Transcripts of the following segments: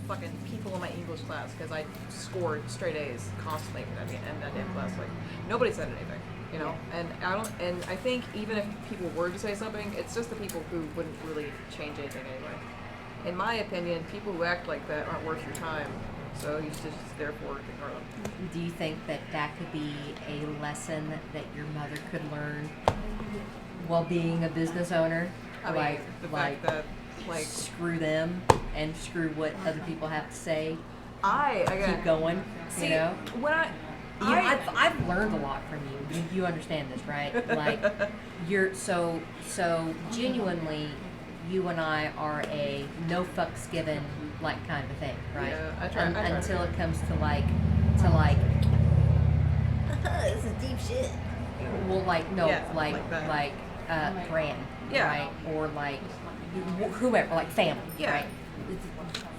fucking people in my English class because I scored straight A's constantly in that damn class. Like, nobody said anything, you know? Yeah. And I think even if people were to say something, it's just the people who wouldn't really change anything anyway. In my opinion, people who act like that aren't worth your time, so you just therefore ignore them. Do you think that that could be a lesson that your mother could learn while being a business owner? I mean, the fact that, like, screw them and screw what other people have to say. Again, keep going. see, you know, I've learned a lot from you. You understand this, right? Like, you're so genuinely. You and I are a no fucks given like kind of a thing, right? Yeah, I try. Until it comes to like, this is deep shit. Well, like no, Yeah, brand, Yeah. right? Or like whoever, like family, Yeah. right? It's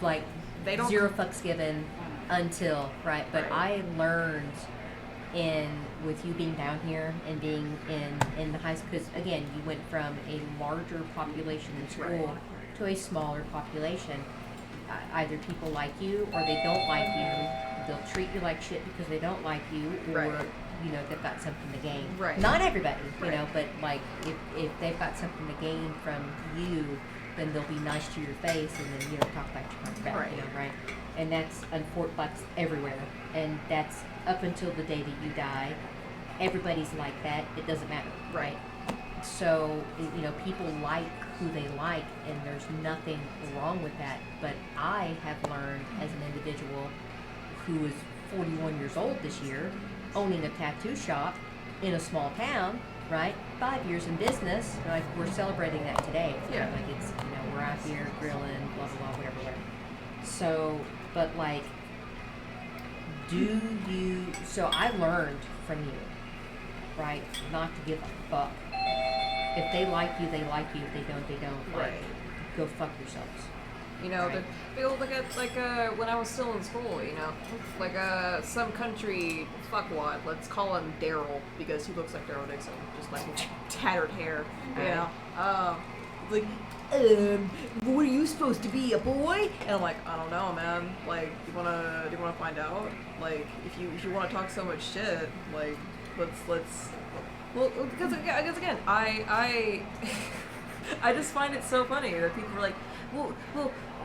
like They don't zero fucks given until right. But Right. I learned with you being down here and being in the high school, because again, you went from a larger population in school Right. to a smaller population. Either people like you or they don't like you. They'll treat you like shit because they don't like you, or Right. you know, they've got something to gain. Right. Not everybody, you Right. know, but like if they've got something to gain from you, then they'll be nice to your face and then, you know, talk back to your back, Right. you know, right? And that's that's everywhere. And that's up until the day that you die. Everybody's like that. It doesn't matter, right? So, you know, people like who they like, and there's nothing wrong with that. But I have learned as an individual who is 41 years old this year, owning a tattoo shop in a small town, right? 5 years in business, like we're celebrating that today. Yeah. Like it's, you know, we're out here grilling, blah, blah, blah, whatever. So, but like, so I learned from you, right? Not to give a fuck. If they like you, they like you. If they don't, they don't. Like, Right. go fuck yourselves. You know, Right. people look at, like, when I was still in school, you know, like, some country fuckwad, let's call him Daryl, because he looks like Daryl Dixon, just like tattered hair, you Right. know, like, what are you supposed to be, a boy? And I'm like, I don't know, man, like, do you wanna find out? Like, if you wanna talk so much shit, like, let's, well, because again, I just find it so funny that people are like, well,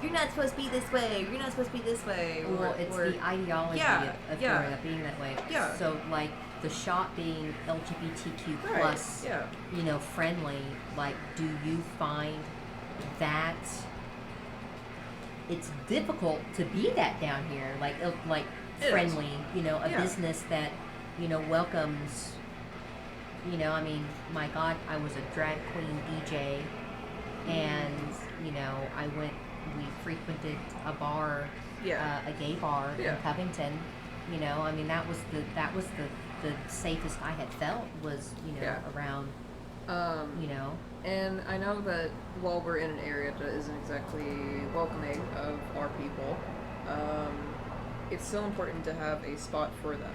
you're not supposed to be this way. You're not supposed to be this way. Well, it's the ideology Yeah, of yeah. growing up being that way. Yeah. So, like, the shop being LGBTQ Right, plus, yeah. you know, friendly, like, do you find that it's difficult to be that down here? Like It friendly, you know, a Yeah. business that, you know, welcomes, you know, I mean, my God, I was a drag queen DJ, and, you know, we frequented a bar, Yeah. a gay bar Yeah. in Covington, you know, I mean, that was the safest I had felt was, you know, Yeah. around, you know. And I know that while we're in an area that isn't exactly welcoming of our people, it's still important to have a spot for them,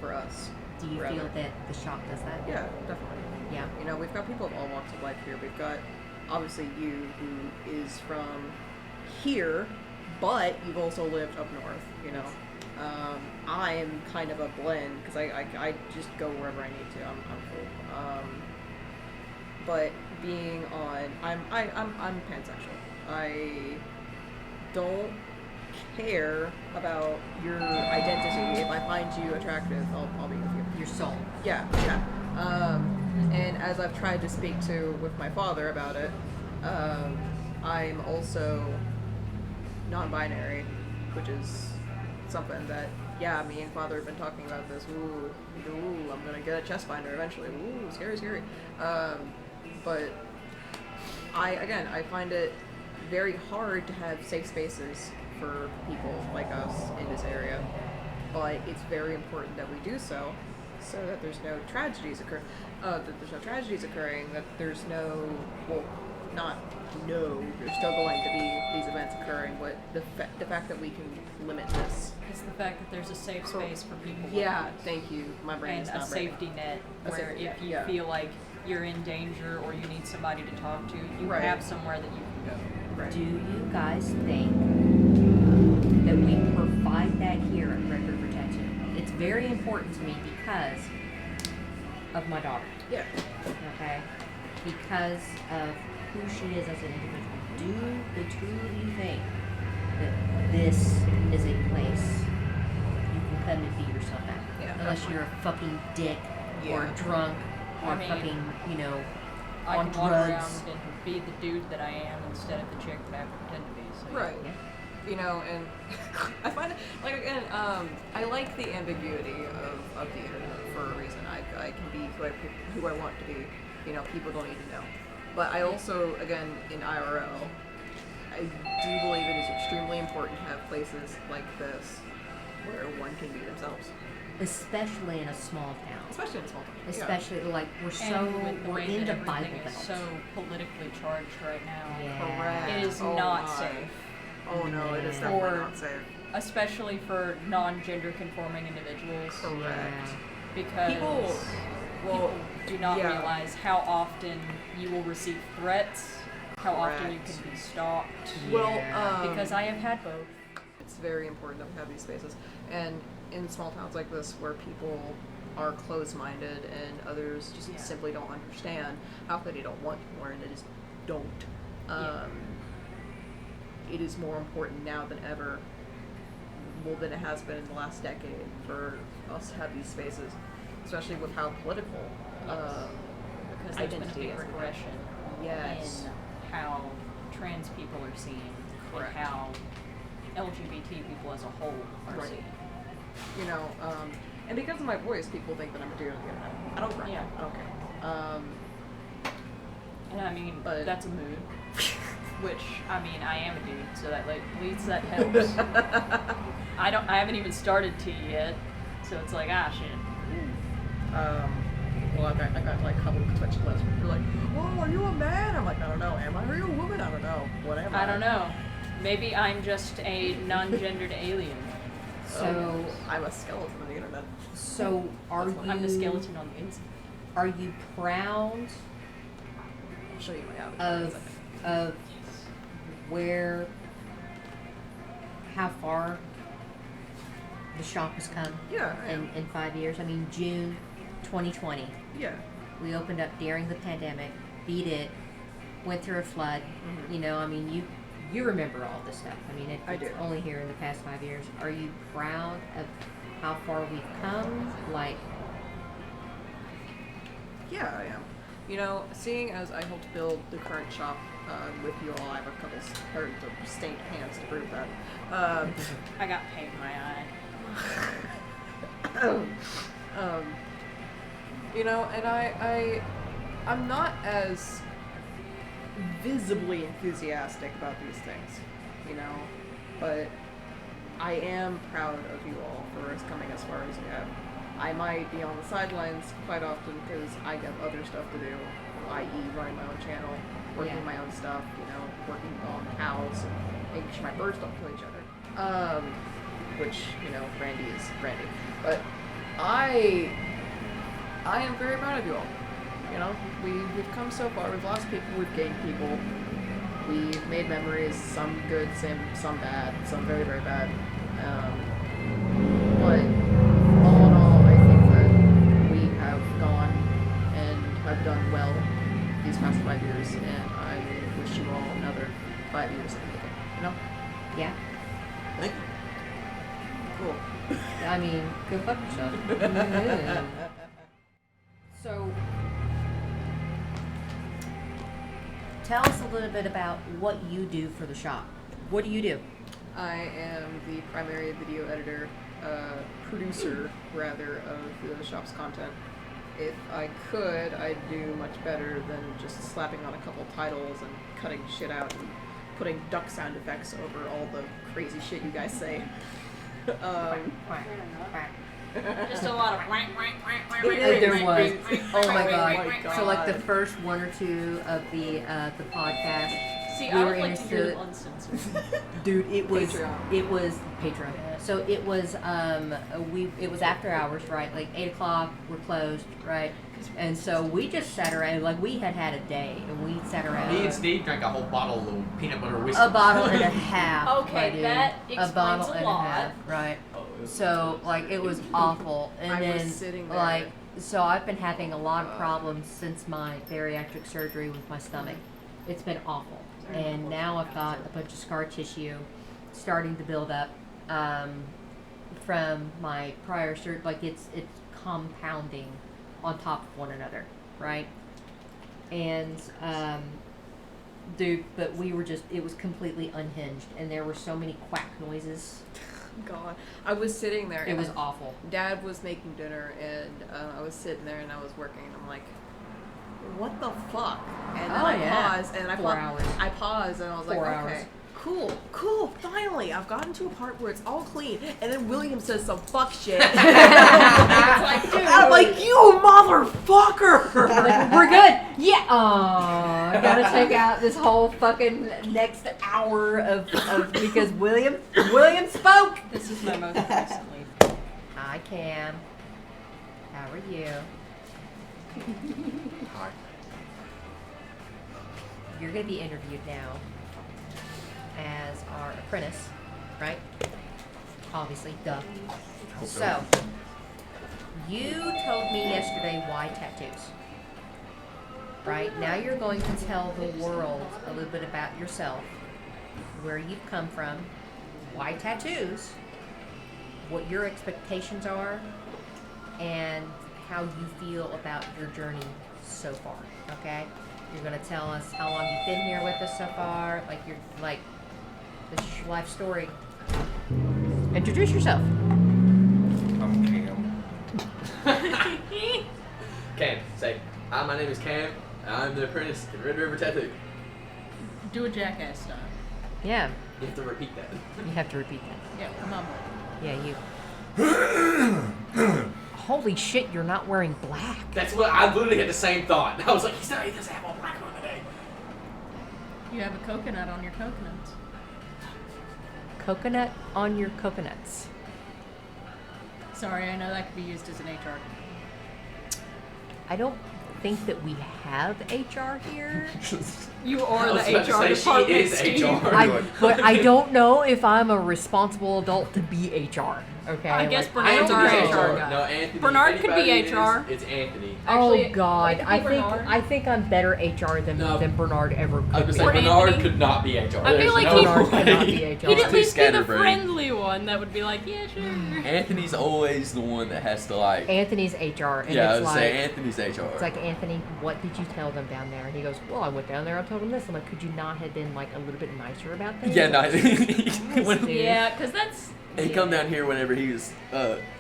for us. Do you rather. feel that the shop does that? Yeah, definitely. Yeah. You know, we've got people of all walks of life here. We've got, obviously, you, who is from here, but you've also lived up north, you know. I'm kind of a blend, because I just go wherever I need to. I'm cool. But being on, I'm pansexual. I don't care about your identity. If I find you attractive, I'll be with you. Your soul. Yeah. And as I've tried to speak to with my father about it, I'm also non-binary, which is something that, yeah, me and father have been talking about this. Ooh, I'm gonna get a chest binder eventually. Ooh, scary. But I find it very hard to have safe spaces for people like us in this area. But it's very important that we do so that there's no tragedies occurring, that there's no, well, there's still going to be these events occurring, but the fact that we can limit this. It's the fact that there's a safe space for people. Yeah, thank you. My brain And is a not ready. safety net A where safety net, if you yeah. feel like you're in danger or you need somebody to talk to, you Right. have somewhere that you can go. Right. Do you guys think that we provide that here at Record Retention. It's very important to me because of my daughter. Yeah. Okay? Because of who she is as an individual. Do the two of you think that this is a place you can come and be yourself at? Yeah. Unless you're a fucking dick or Yeah. drunk or I mean, fucking, I on can walk drugs. around and be the dude that I am instead of the chick that I pretend to be. So Right. Yeah. You know, and I find it, like, again, I like the ambiguity of the internet for a reason. I can be who I want to be. You know, people don't need to know. But I also, again, in IRL, I do believe it is extremely important to have places like this where one can be themselves. Especially in a small town. Especially in a small town. Yeah. Especially, like, we're And with the we're way that into everything Bible is Belt. so politically charged right now. Yeah. Correct. It is Oh not my. safe. Oh no, it is Yeah. definitely For- not safe. Especially for non-gender conforming individuals. Correct. Because People- people do not yeah. realize how often you will receive threats, how often you Correct. can be stalked. Well, Yeah. Because I have had both. It's very important that we have these spaces. And in small towns like this where people are closed-minded and others just Yeah. simply don't understand, not that they don't want to learn, they just don't. Yeah. It is more important now than ever, well, than it has been in the last decade for us to have these spaces, especially with how political Because there's been a identity big is. regression Yes. in how trans people are seen Correct. and how LGBT people as a whole are Right. seen. You know, and because of my voice, people think that I'm a dude on the internet. I don't care. Yeah. I don't care. And I mean, But- that's a mood. Which, I mean, I am a dude, so that, like, at least that helps. I haven't even started T yet, so it's like, shit. Well, I got like a couple of Twitch clips where people are like, "Oh, are you a man?" I'm like, "I don't know. Am I? Are you a woman? I don't know. What am I?" I don't know. Maybe I'm just a non-gendered alien. So, I'm a skeleton on the internet. so are That's you? what I'm the skeleton on the inside. Are you proud I'll show you my avatar. in a of second. of where, how far the shop has come Yeah, I am. in 5 years? I mean, June 2020, Yeah. we opened up during the pandemic, beat it, went through a flood. Mhm. You know, I mean, you remember all this stuff. I mean, I it's do. only here in the past 5 years. Are you proud of how far we've come? Like, Yeah, I am. You know, seeing as I helped build the current shop with you all, I have a couple stained hands to prove that. I got paint in my eye. You know, and I'm not as visibly enthusiastic about these things, you know, but I am proud of you all for us coming as far as you have. I might be on the sidelines quite often because I have other stuff to do, i.e. running my own channel, working Yeah. my own stuff, you know, working on cows and making sure my birds don't kill each other. Which, you know, Randy is Randy. But I am very proud of you all. You know, we've come so far. We've lost people, we've gained people. We've made memories, some good, some bad, some very, very bad. But all in all, I think that we have gone and have done well these past 5 years, and I wish you all another 5 years of making. You know? yeah. Thank you. Cool. I mean, go fuck yourself. So, tell us a little bit about what you do for the shop. What do you do? I am the primary video editor, producer, rather, of the shop's content. If I could, I'd do much better than just slapping on a couple titles and cutting shit out and putting duck sound effects over all the crazy shit you guys say. Just a lot of wank, wank, wank, wank, wank, There wank, was. wank, wank, Oh my wank, god. wank, wank, So like the God. first one or two of the podcast See, we I were would like to hear into them uncensored. dude. It was Patreon. Patreon. So it was it was after hours, right? Like 8 o'clock, we're closed, right? And so we just sat around, like we had a day, and we sat around. Me and Steve drank a whole bottle of little peanut butter whiskey. A bottle and a half. Okay, my dude. that explains a bottle a and lot. a half, right? So like it was awful, and I then was sitting there. like so I've been having a lot of problems since my bariatric surgery with my stomach. It's been awful, and now I've got a bunch of scar tissue starting to build up from my prior surgery. Like it's compounding on top of one another, right? And dude, but we were just, it was completely unhinged, and there were so many quack noises. God, I was sitting there. It was awful. Dad was making dinner, and I was sitting there, and I was working, and I'm like, "What the fuck?" And then I paused, and I 4 hours. I paused, and I was 4 like, hours. "Okay, cool. Finally, I've gotten to a part where it's all clean." And then William says some fuck shit. It's like, dude. I'm like, "You motherfucker!" Like, we're good. Yeah. I gotta take out this whole fucking next hour of because William spoke. This is my most recent leave. Hi, Cam. How are you? Hi. You're gonna be interviewed now as our apprentice, right? Obviously, duh. So, you told me yesterday why tattoos. Right? Now you're going to tell the world a little bit about yourself, where you've come from, why tattoos, what your expectations are, and how you feel about your journey so far, okay? You're going to tell us how long you've been here with us so far, this is your life story. Introduce yourself. I'm Cam. Cam, say, hi, my name is Cam. I'm the apprentice in Red River Tattoo. Do a jackass style. Yeah, You have to repeat that. you have to repeat that. Yeah, come on. Yeah, you. Holy shit, you're not wearing black. That's what I literally had the same thought. I was like, he doesn't have all black on today. You have a coconut on your coconuts. Coconut on your coconuts. Sorry, I know that could be used as an HR. I don't think that we have HR here. You I are was the about to HR say, department. she is Steve. HR. But I don't know if I'm a responsible adult to be HR. Okay. I guess like, Bernard's I our don't think HR it's guy. No, Anthony. Bernard if could be anybody HR. It's Anthony. Actually, oh God, it could be I Bernard. think I'm better HR than No. Bernard ever I could was be. going to say, Or Bernard Anthony. could not be HR. I feel There's like no he- Bernard way. cannot be HR. He'd Too at least be the scatterbrained. friendly one that would be like, yeah, sure. Anthony's always the one that has to like. Anthony's HR, and Yeah, I it's would like, say Anthony's HR. it's like, Anthony, what did you tell them down there? And he goes, well, I went down there, I told them this. I'm like, could you not have been like a little bit nicer about things? yeah, no. when Dude. Yeah, because that's. he come down here whenever he was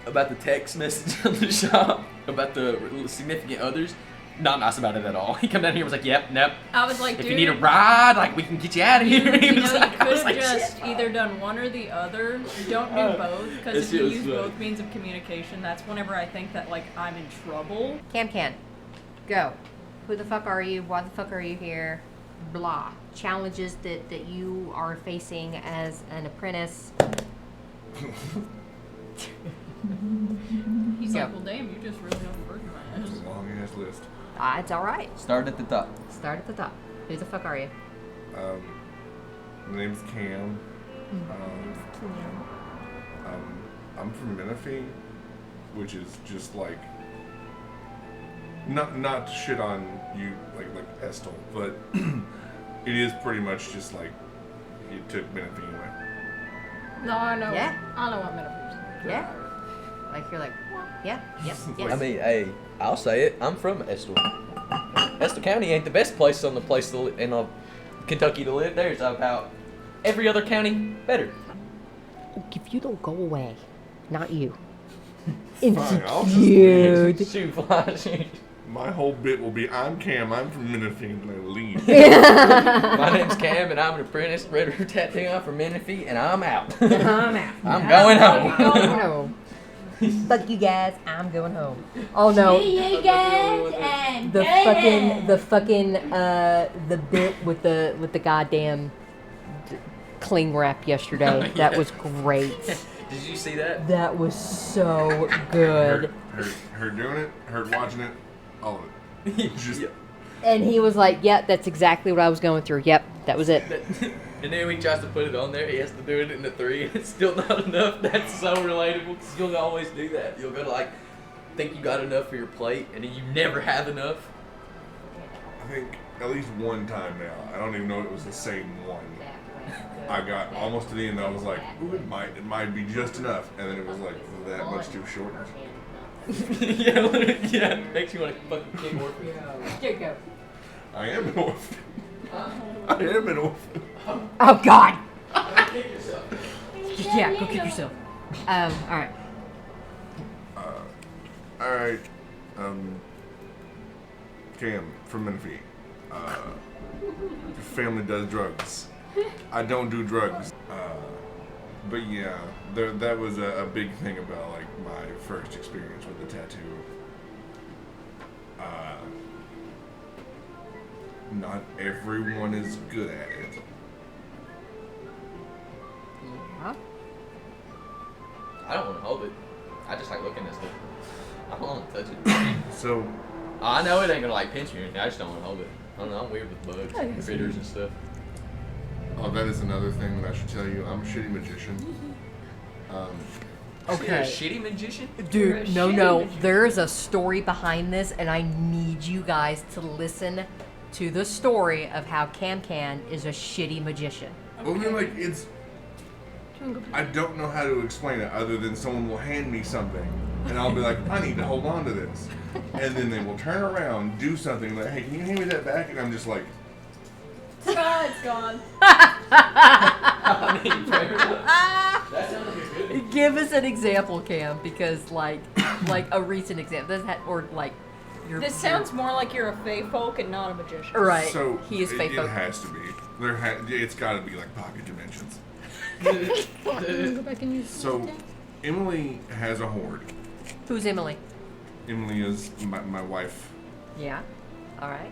about the text message on the shop about the significant others. Not nice about it at all. He come down here and was like, "Yep, nope. I was like, If dude. you need a ride, like we can get you out of here." He You was know, you like, I could was have like, just "Shit." either done one or the other. Don't do both, because That if shit you was use funny. both means of communication, that's whenever I think that like I'm in trouble. Can. Go. Who the fuck are you? Why the fuck are you here? Blah. Challenges that you are facing as an apprentice. He's Yeah. like, well, damn, you just really overburdened my It's ass. a long ass list. It's alright. Start at the top. Start at the top. Who the fuck are you? My name's Cam. I'm from Menifee, which is just like not to shit on you like Estel, but it is pretty much just like you took Menifee away. No, I know. Yeah. I know what metaphors. Yeah. Like you're like, yeah, yes. I mean, hey, I'll say it. I'm from Estill. Estill County ain't the best place on the place to in Kentucky to live. There's about every other county better. If you don't go away, not you. Fine, I'll just Dude. Shoot, fly, shoot. My whole bit will be, I'm Cam, I'm from Menifee, and then I leave. My name's Cam, and I'm an apprentice Red River Tattoo. I'm from Menifee, and I'm out. I'm out. I'm going home. No. Fuck you guys, I'm going home. Oh no. See you guys and The fucking the bit with the goddamn cling wrap yesterday. That was great. Did you see that? That was so good. Her doing it, her watching it, all of it. Just And he was like, "Yep, that's exactly what I was going through. Yep, that was it." And then when he tries to put it on there, he has to do it in the 3, and it's still not enough. That's so relatable, because you'll always do that. You'll go to, like, think you got enough for your plate, and then you never have enough. I think at least one time now, I don't even know if it was the same one. I got almost to the end, I was like, ooh, it might be just enough. And then it was like that much too short. yeah, makes you want to fucking kick orphan. Here you go. I am an orphan. I am an orphan. Oh God. Kick yourself. Yeah, go kick yourself. All right. Alright. Cam from Menifee. Your family does drugs. I don't do drugs. But yeah, that was a big thing about like my first experience with the tattoo. Not everyone is good at it. Yeah. I don't want to hold it. I just like looking at stuff. I don't want to touch it. So, I know it ain't gonna like pinch me or anything. I just don't want to hold it. I don't know. I'm weird with bugs and critters and stuff. oh, that is another thing that I should tell you. I'm a shitty magician. You're a shitty magician? Dude, You're a no. shitty There is a story behind this, and I need you guys to listen to the story of how Cam is a shitty magician. Well, I mean, like, it's... I don't know how to explain it other than someone will hand me something, and I'll be like, I need to hold on to this. And then they will turn around, do something, like, hey, can you hand me that back? And I'm just like... It's gone. I mean, fair enough. That sounds like a good. Give us an example, Cam, because like a recent example, or like your. This sounds more like you're a fae folk and not a magician. Right. So, he is it fake. has to be. It's got to be, like, pocket dimensions. Go back and use So, Emily has a horde. Who's Emily? Emily is my wife. Yeah. All right.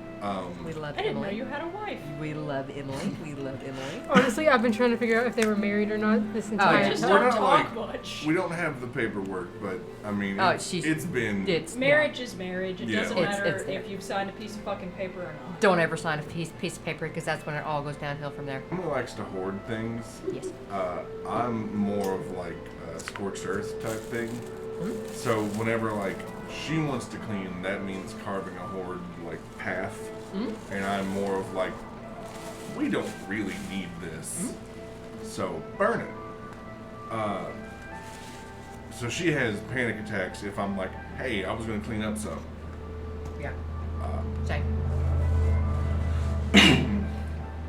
We love I didn't know Emily. you had a wife. We love Emily. We love Emily. Honestly, I've been trying to figure out if they were married or not this entire I just We're don't not talk like- much. We don't have the paperwork, but, I mean, Oh, it's been... It's Marriage is marriage. It Yeah. doesn't It's- matter it's there. if you've signed a piece of fucking paper or not. Don't ever sign a piece of paper because that's when it all goes downhill from there. Emily likes to hoard things. Yes. I'm more of like a scorched earth type thing. So whenever like she wants to clean, that means carving a horde like path. And I'm more of like, we don't really need this, so burn it. So she has panic attacks if I'm like, hey, I was gonna clean up some. Yeah. Same.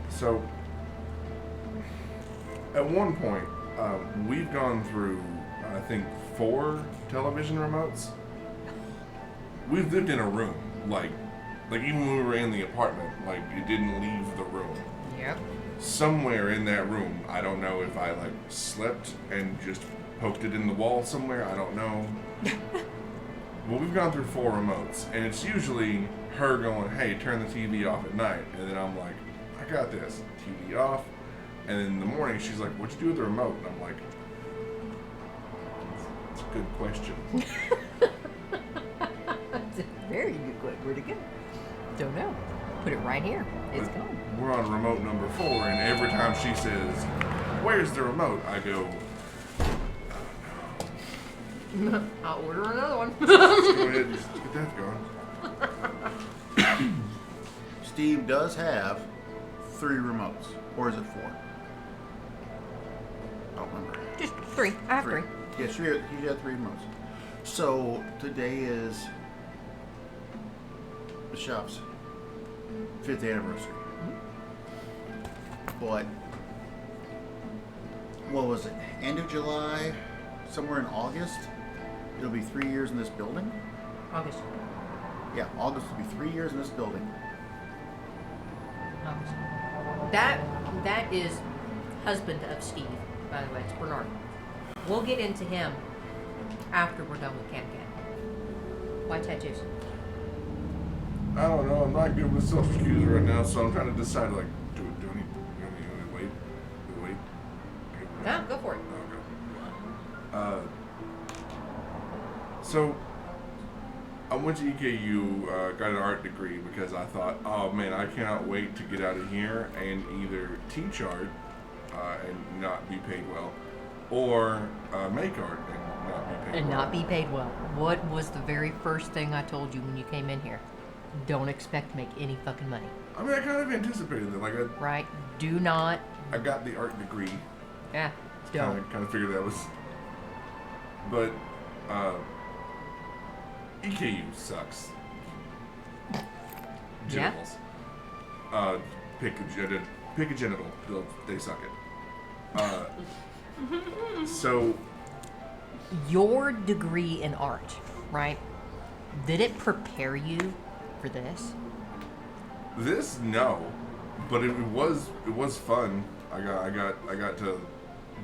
So, at one point, we've gone through, I think, 4 television remotes. We've lived in a room, like even when we were in the apartment, like it didn't leave the room. Yep. Somewhere in that room, I don't know if I like slept and just poked it in the wall somewhere. I don't know. Well, we've gone through 4 remotes, and it's usually her going, "Hey, turn the TV off at night," and then I'm like, "I got this." TV off, and then in the morning she's like, "What'd you do with the remote?" And I'm like, "It's a good question." That's a very good question. Where'd it go? Don't know. Put it right here. It's But gone. we're on remote number 4, and every time she says, "Where's the remote?" I go, I'll order another one. "Let's go ahead and just get that going." Steve does have 3 remotes, or is it 4? I don't remember. Just 3. I have 3. Yes, he had 3 remotes. So today is the shop's 5th anniversary. But what was it? End of July, somewhere in August, it'll be 3 years in this building. August. Yeah, August will be 3 years in this building. August. That is husband of Steve, by the way. It's Bernard. We'll get into him After we're done with Cam Cam. Why tattoos? I don't know. I'm not good with social cues right now, so I'm trying to decide. Like, do I need wait? Do wait? No, go for it. Okay. So I went to EKU, got an art degree because I thought, oh man, I cannot wait to get out of here and either teach art and not be paid well, or make art and not be paid well. And not be paid well. What was the very first thing I told you when you came in here? Don't expect to make any fucking money. I mean, I kind of anticipated that. Like, Right? Do not. I got the art degree. Yeah. Don't. Kind of figured that was. But EKU sucks. Yeah. Genitals. Pick a genital. They suck it. So Your degree in art, right? Did it prepare you for this? this, no, but it was fun. I got to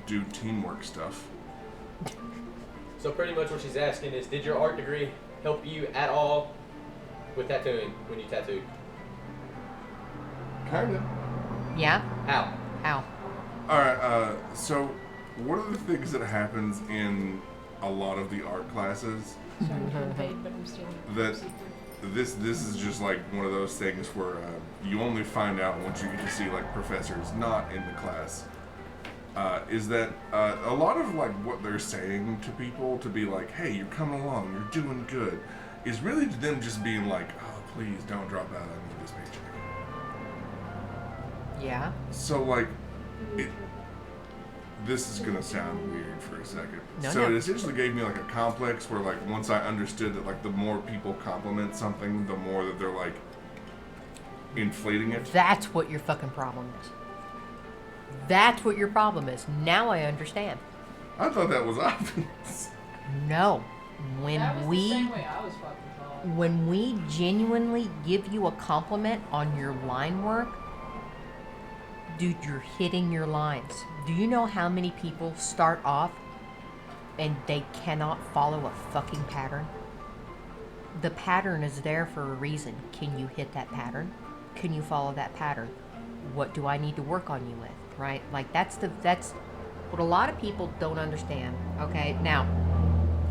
do teamwork stuff. So pretty much what she's asking is, did your art degree help you at all with tattooing when you tattooed? Kind of. Yeah? How? How? All right. So one of the things that happens in a lot of the art classes Sorry, I'm getting paid, but I'm still. that this is just like one of those things where you only find out once you get to see like professors not in the class. Is that a lot of like what they're saying to people to be like, hey, you're coming along, you're doing good, is really to them just being like, oh, please don't drop out, I need this paycheck. Yeah? So like, this is gonna sound weird for a second. No, So no. it essentially gave me like a complex where like once I understood that like the more people compliment something, the more that they're like inflating it. That's what your fucking problem is. That's what your problem is. Now I understand. I thought that was obvious. No. When That was the we same way I was fucking taught. when we genuinely give you a compliment on your line work, dude, you're hitting your lines. Do you know how many people start off and they cannot follow a fucking pattern? The pattern is there for a reason. Can you hit that pattern? Can you follow that pattern? What do I need to work on you with? Right? Like that's what a lot of people don't understand. Okay, now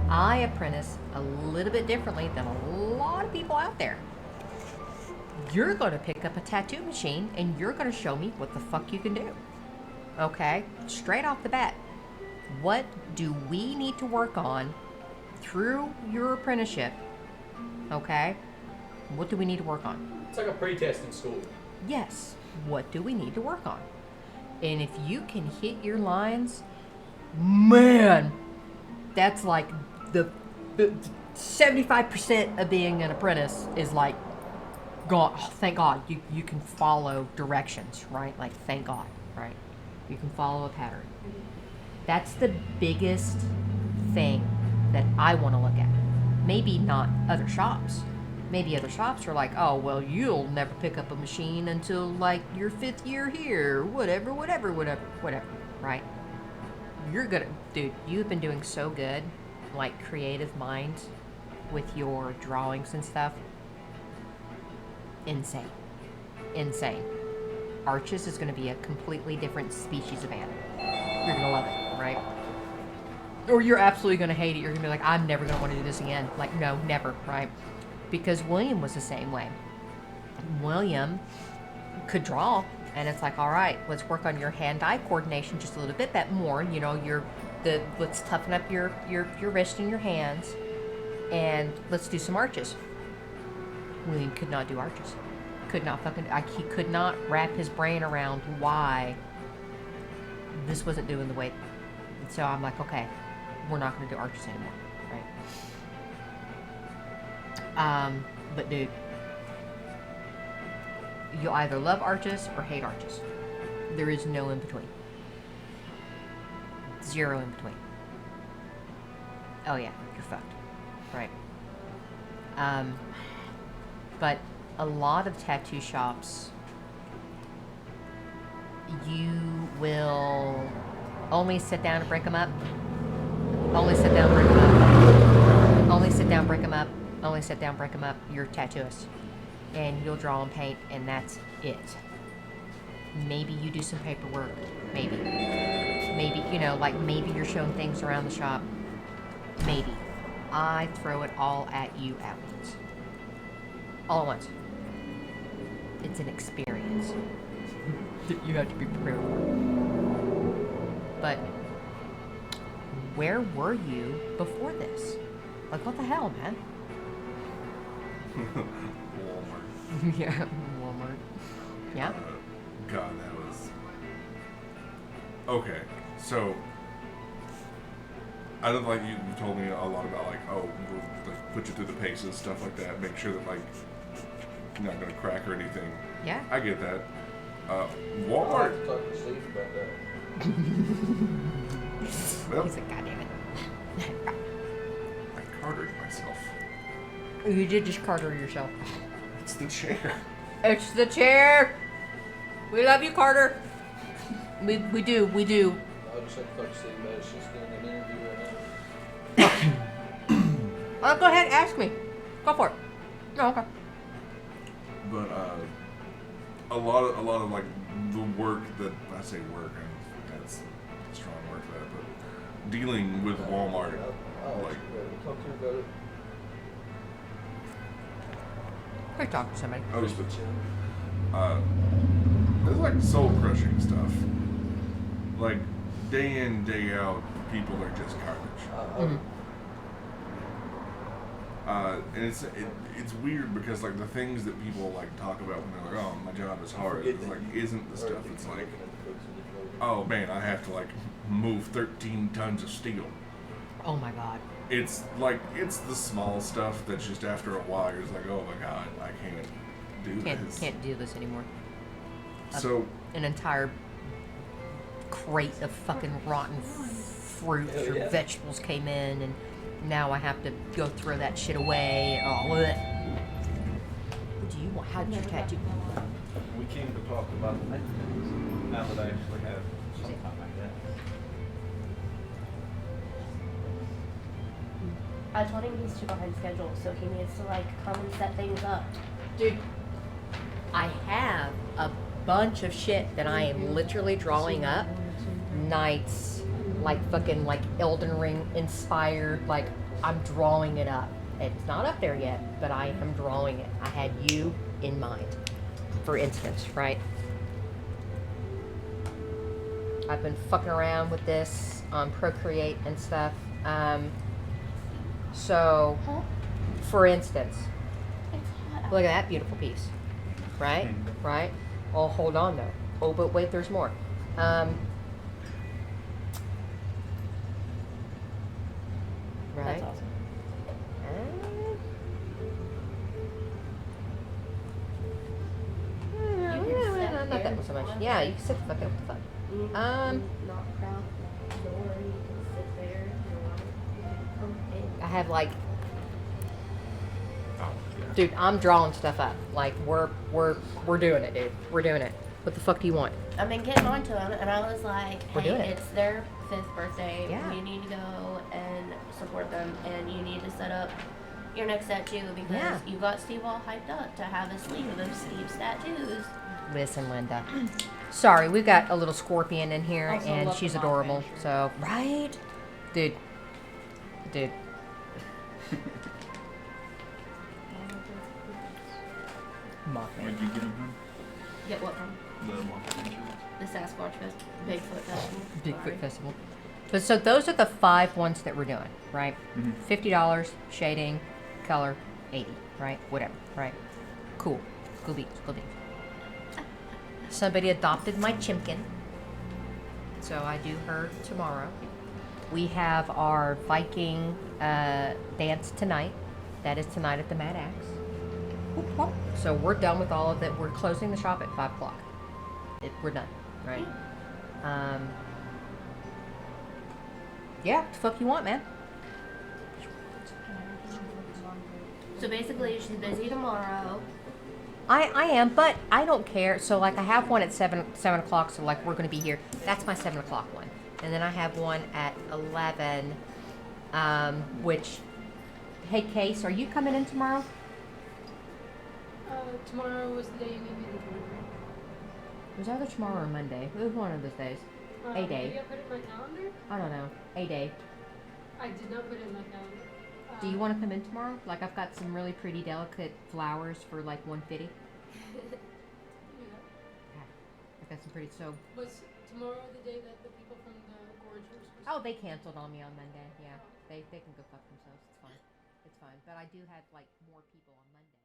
I apprentice a little bit differently than a lot of people out there. You're going to pick up a tattoo machine and you're going to show me what the fuck you can do. Okay? Straight off the bat. What do we need to work on through your apprenticeship? Okay? What do we need to work on? It's like a pre-test in school. Yes. What do we need to work on? And if you can hit your lines, man, that's like the 75% of being an apprentice is like, God, oh, thank God, you can follow directions, right? Like, thank God, right? You can follow a pattern. That's the biggest thing that I want to look at. Maybe not other shops. Maybe other shops are like, oh, well, you'll never pick up a machine until, like, your 5th year here, whatever, right? You're good at, dude, you've been doing so good, like, creative mind with your drawings and stuff. Insane. Arches is going to be a completely different species of animal. You're going to love it, right? Or you're absolutely going to hate it. You're going to be like, I'm never going to want to do this again. Like, no, never, right? Because William was the same way. William could draw, and it's like, all right, let's work on your hand-eye coordination just a little bit more. You know, let's toughen up your wrist and your hands, and let's do some arches. William could not do arches. He could not wrap his brain around why this wasn't doing the way. And so I'm like, okay, we're not going to do arches anymore, right? But dude, you'll either love arches or hate arches. There is no in between. Zero in between. Oh yeah, you're fucked, right? But a lot of tattoo shops, you will only sit down and break them up Only sit down, break them up. Only sit down, break them up. Only sit down, break them up. You're a tattooist. And you'll draw and paint, and that's it. Maybe you do some paperwork. Maybe. Maybe, you know, like maybe you're showing things around the shop. Maybe. I throw it all at you at once. All at once. It's an experience that you have to be prepared for. But where were you before this? Like, what the hell, man? Walmart. Yeah, Walmart. Yeah? God, that was... Okay, so... I don't like you told me a lot about, like, oh, we'll like, put you through the paces, stuff like that, make sure that, like, you're not going to crack or anything. Yeah. I get that. I'll Walmart... have to talk to Steve about that. Well, He's like, God damn it. I cartered myself. You did just Carter yourself. It's the chair. It's the chair. We love you, Carter. We do. I'll just have to talk to Steve about it. She's doing an interview right now. Oh, go ahead, ask me. Go for it. No, okay. But a lot of like the work that I say work, and that's a strong word for that, but dealing with Walmart, like Talk to you about it. Go talk to somebody. I was there's like soul crushing stuff. Like day in, day out, people are just garbage. And it's weird because like the things that people like talk about when they're like, oh, my job is hard, it's like isn't the stuff. It's like, oh man, I have to like move 13 tons of steel. Oh my God. It's like it's the small stuff that's just after a while you're just like, oh my God, I can't do this. Can't do this anymore. So An entire crate of fucking rotten fruits or vegetables came in, and now I have to go throw that shit away. Oh, bleh. What do you want? How did your tattoo? We came to talk about the mechanisms now that I actually have something like that. I told him he's too behind schedule, so he needs to like come and set things up. Dude, I have a bunch of shit that I am literally drawing up. Knights, like fucking like Elden Ring inspired, like I'm drawing it up. It's not up there yet, but I am drawing it. I had you in mind, for instance, right? I've been fucking around with this on Procreate and stuff. So, for instance, look at that beautiful piece, right? Right? Oh, hold on though. Oh, but wait, there's more. Right? That's awesome. Not that one so much. Yeah, you can sit the fuck up the fuck. Not proud, not door. You can sit there. You can come in. I have like, dude, I'm drawing stuff up. Like we're doing it, dude. We're doing it. What the fuck do you want? I've been getting on to them, and I was like, We're doing hey, it. it's their 5th birthday. Yeah. You need to go and support them, and you need to set up your next tattoo because Yeah. you got Steve all hyped up to have a sleeve of Steve's tattoos. Listen, Linda. Sorry, we've got a little scorpion in here, Also and love she's the moth adorable. pantry. So, right, dude. Where'd you get them from? Get what from? The one. The Sasquatch Bigfoot Festival. Bigfoot Sorry. Festival. But so those are the 5 ones that we're doing, right? $50 shading, color, 80, right? Whatever, right? Cool. Cool beats. Somebody adopted my chimkin, so I do her tomorrow. We have our Viking dance tonight. That is tonight at the Mad Axe. Whoop, whoop. So we're done with all of that. We're closing the shop at 5 o'clock. We're done, right? Yeah, what the fuck you want, man? So basically, she's busy tomorrow. I am, but I don't care. So like I have one at 7 o'clock, so like we're gonna be here. That's my 7 o'clock one. And then I have one at 11 Which, hey, Case, are you coming in tomorrow? Tomorrow was the day you need me to come in. It was either tomorrow or Monday. It was one of those days. A day. Maybe I put it in my calendar? I don't know. A day. I did not put it in my calendar. Do you want to come in tomorrow? Like, I've got some really pretty, delicate flowers for like $150. I've got some pretty Was tomorrow the day that the people from the gorge were supposed to? Oh, they canceled on me on Monday. Yeah, they can go fuck themselves. It's fine. It's fine. But I do have like more people on Monday.